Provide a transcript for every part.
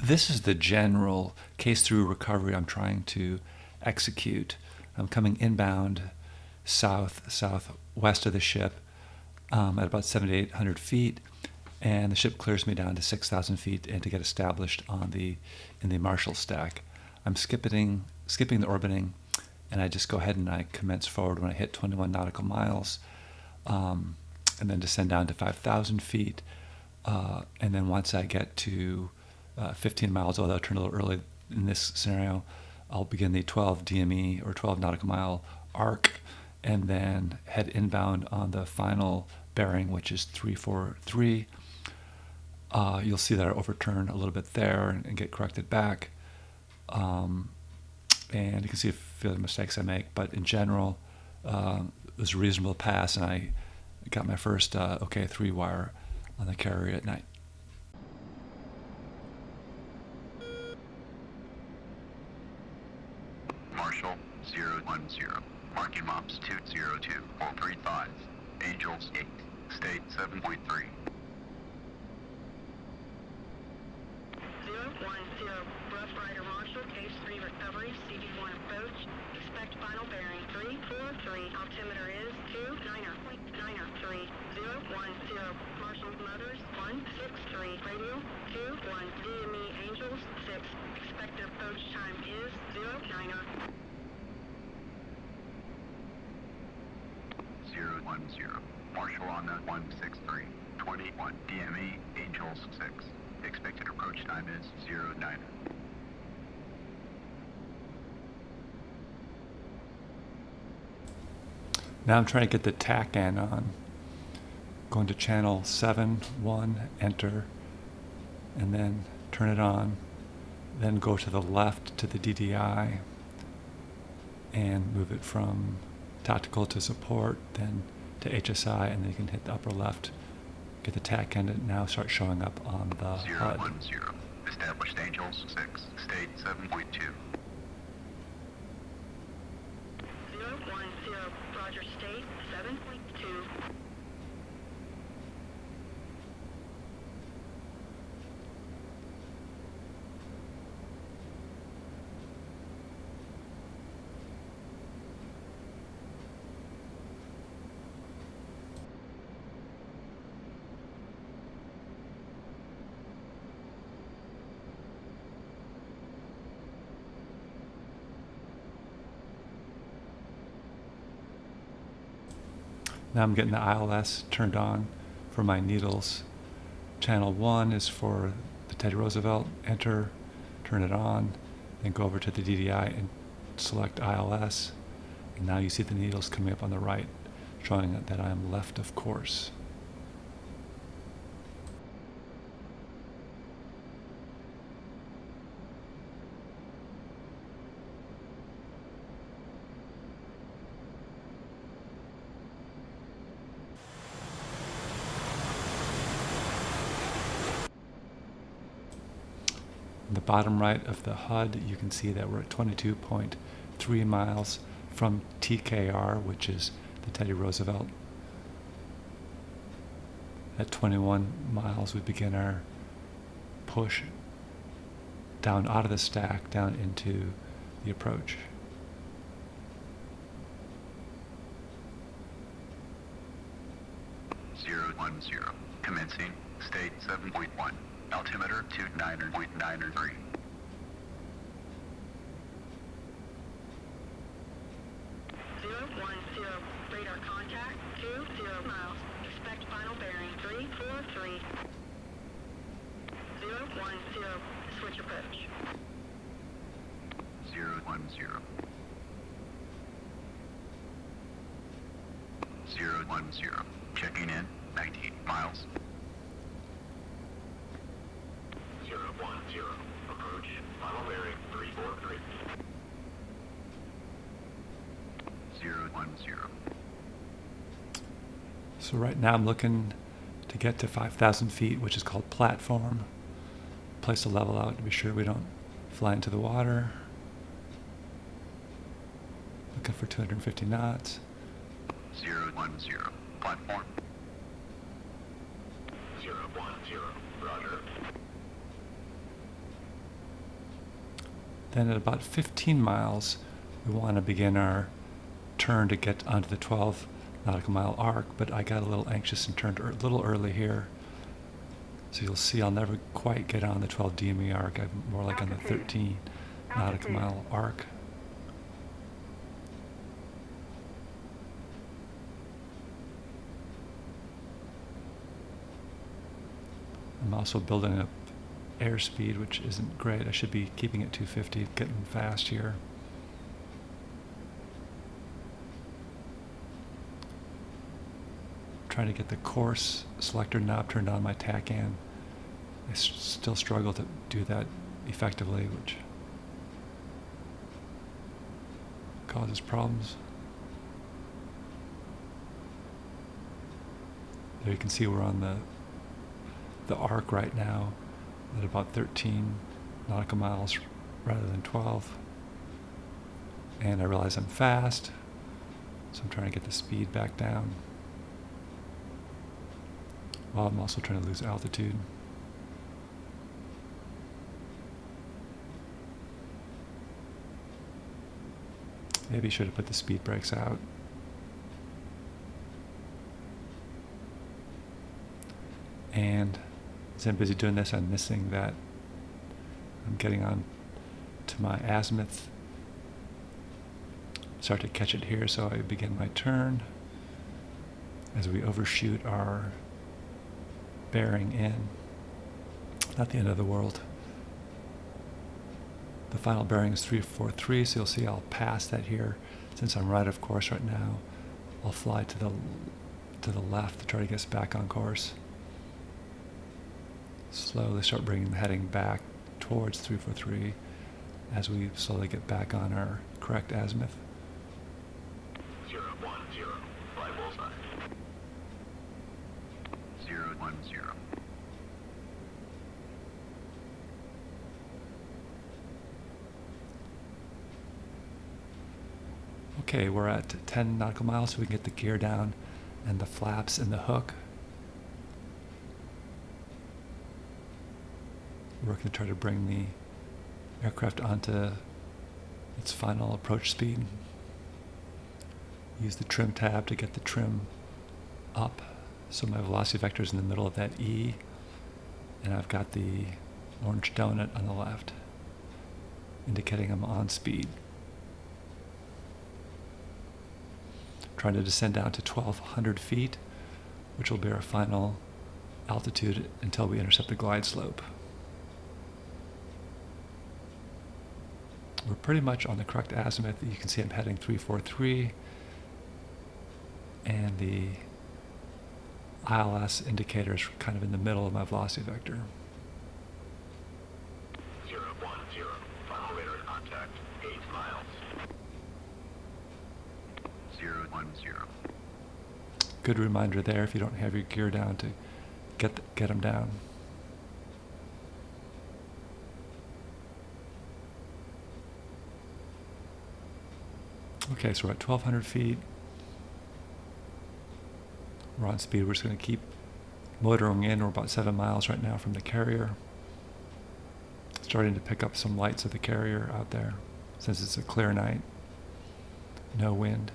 This is the general case through recovery I'm trying to execute. I'm coming inbound southwest of the ship at about 7,800 feet, and the ship clears me down to 6,000 feet and to get established in the Marshal Stack. I'm skipping the orbiting, and I just go ahead and I commence forward when I hit 21 nautical miles, and then descend down to 5,000 feet. And then once I get to 15 miles, although I'll turn a little early in this scenario, I'll begin the 12 DME or 12 nautical mile arc, and then head inbound on the final bearing, which is 343. You'll see that I overturn a little bit there and get corrected back. And you can see a few of the mistakes I make, but in general, it was a reasonable pass, and I got my first OK 3-wire on the carrier at night. Marshal 010, marking MOPS 202-435, Angels 8, state 7.3. 010, Rough Rider Marshal, case 3 recovery, CV1 approach, expect final bearing 343, altimeter is 29.903, 010, Marshal Motors 163, radio 21, DME Angels 6, expected approach time is 09. 010, Marshal on the 163, 21, DME Angels 6, expected approach time is 09. Now I'm trying to get the TACAN on. Going to channel 7-1, enter, and then turn it on. Then go to the left to the DDI and move it from tactical to support, then to HSI, and then you can hit the upper left, get the TACAN to now start showing up on the HUD. 010, established Angels 6, state 7.2. 010, Roger, state 7.2. Now I'm getting the ILS turned on for my needles. Channel 1 is for the Teddy Roosevelt. Enter, turn it on, then go over to the DDI and select ILS. And now you see the needles coming up on the right, showing that I am left of course. In the bottom right of the HUD, you can see that we're at 22.3 miles from TKR, which is the Teddy Roosevelt. At 21 miles, we begin our push down out of the stack, down into the approach. Commencing, state 7.1, altimeter 29.903. 010, radar contact 20 miles, expect final bearing 343. 010, switch approach. 010. 010, checking in, 19 miles. 010, approach, final bearing 343. 010. So right now I'm looking to get to 5,000 feet, which is called platform. Place to level out to be sure we don't fly into the water. Looking for 250 knots. 010, platform. 010, roger. Then at about 15 miles, we want to begin our turn to get onto the 12 nautical mile arc, but I got a little anxious and turned a little early here. So you'll see I'll never quite get on the 12 DME arc. I'm more like on the 13 nautical mile arc. I'm also building up airspeed, which isn't great. I should be keeping it 250, getting fast here. Trying to get the course selector knob turned on my TACAN. I still struggle to do that effectively, which causes problems. There you can see we're on the arc right now at about 13 nautical miles rather than 12. And I realize I'm fast, so I'm trying to get the speed back down, while I'm also trying to lose altitude. Maybe I should have put the speed brakes out. And as I'm busy doing this, I'm missing that I'm getting on to my azimuth. Start to catch it here, so I begin my turn as we overshoot our bearing in. Not the end of the world. The final bearing is 343, so you'll see I'll pass that here. Since I'm right of course right now, I'll fly to the left to try to get us back on course. Slowly start bringing the heading back towards 343 as we slowly get back on our correct azimuth. 010, fly bullseye. 010. Okay, we're at 10 nautical miles, so we can get the gear down and the flaps and the hook. We're going to try to bring the aircraft onto its final approach speed. Use the trim tab to get the trim up, so my velocity vector is in the middle of that E, and I've got the orange donut on the left, indicating I'm on speed. Trying to descend down to 1,200 feet, which will be our final altitude until we intercept the glide slope. We're pretty much on the correct azimuth. You can see I'm heading 343, and the ILS indicator is kind of in the middle of my velocity vector. 010, final radar contact, 8 miles. 010. Good reminder there if you don't have your gear down to get them down. Okay, so we're at 1,200 feet. We're on speed. We're just going to keep motoring in. We're about 7 miles right now from the carrier. Starting to pick up some lights of the carrier out there since it's a clear night. No wind.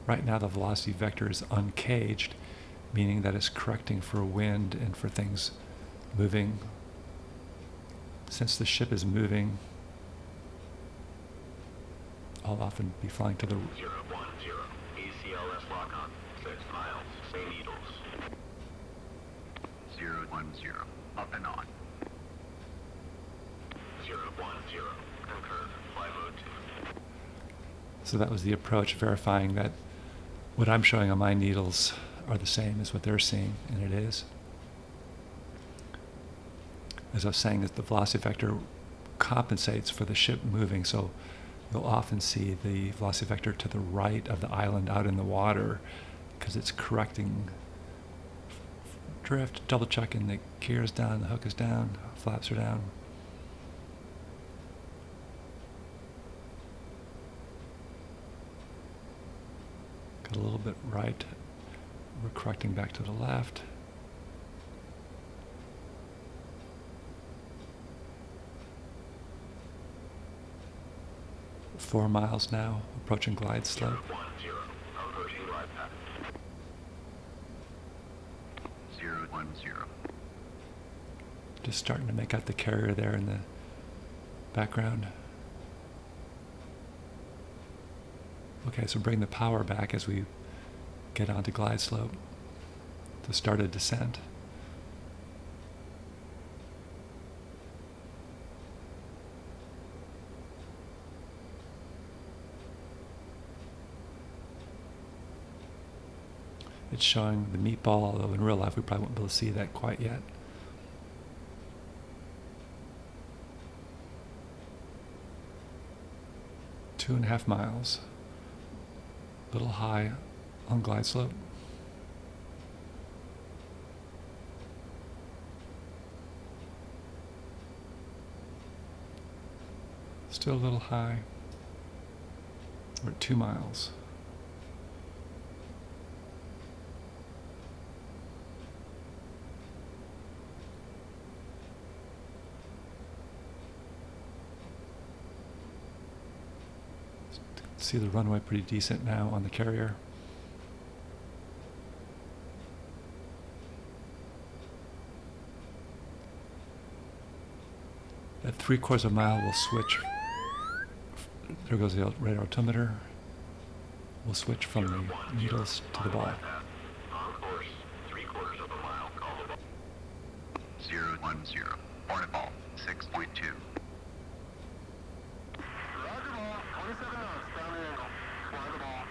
Right now the velocity vector is uncaged, meaning that it's correcting for wind and for things moving. Since the ship is moving, I'll often be flying to the... 010, ACLS lock on, 6 miles, say needles. 010, up and on. 010, concur, fly mode 2. So that was the approach, verifying that what I'm showing on my needles are the same as what they're seeing, and it is. As I was saying, that the velocity vector compensates for the ship moving, so you'll often see the velocity vector to the right of the island out in the water because it's correcting drift, double checking the gear is down, the hook is down, flaps are down. Got a little bit right. We're correcting back to the left. Four miles now, approaching glide slope. 10, approaching glide path. 010. Just starting to make out the carrier there in the background. Okay, so bring the power back as we get onto glide slope to start a descent. It's showing the meatball, although in real life we probably won't be able to see that quite yet. Two and a half miles. A little high on glide slope. Still a little high. We're at 2 miles. See the runway pretty decent now on the carrier. At 3/4 of a mile, we'll switch. There goes the radar altimeter. We'll switch from the needles to the ball. On course, 3/4 of a mile, call the ball. 010. Port of ball, 6.2. Roger ball, 27 knots, down angle. Fly the ball.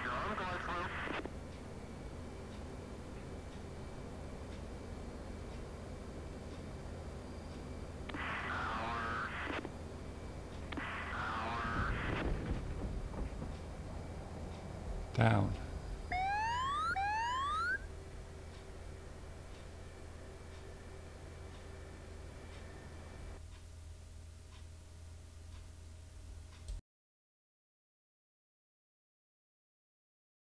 You're on the glide slope. Down.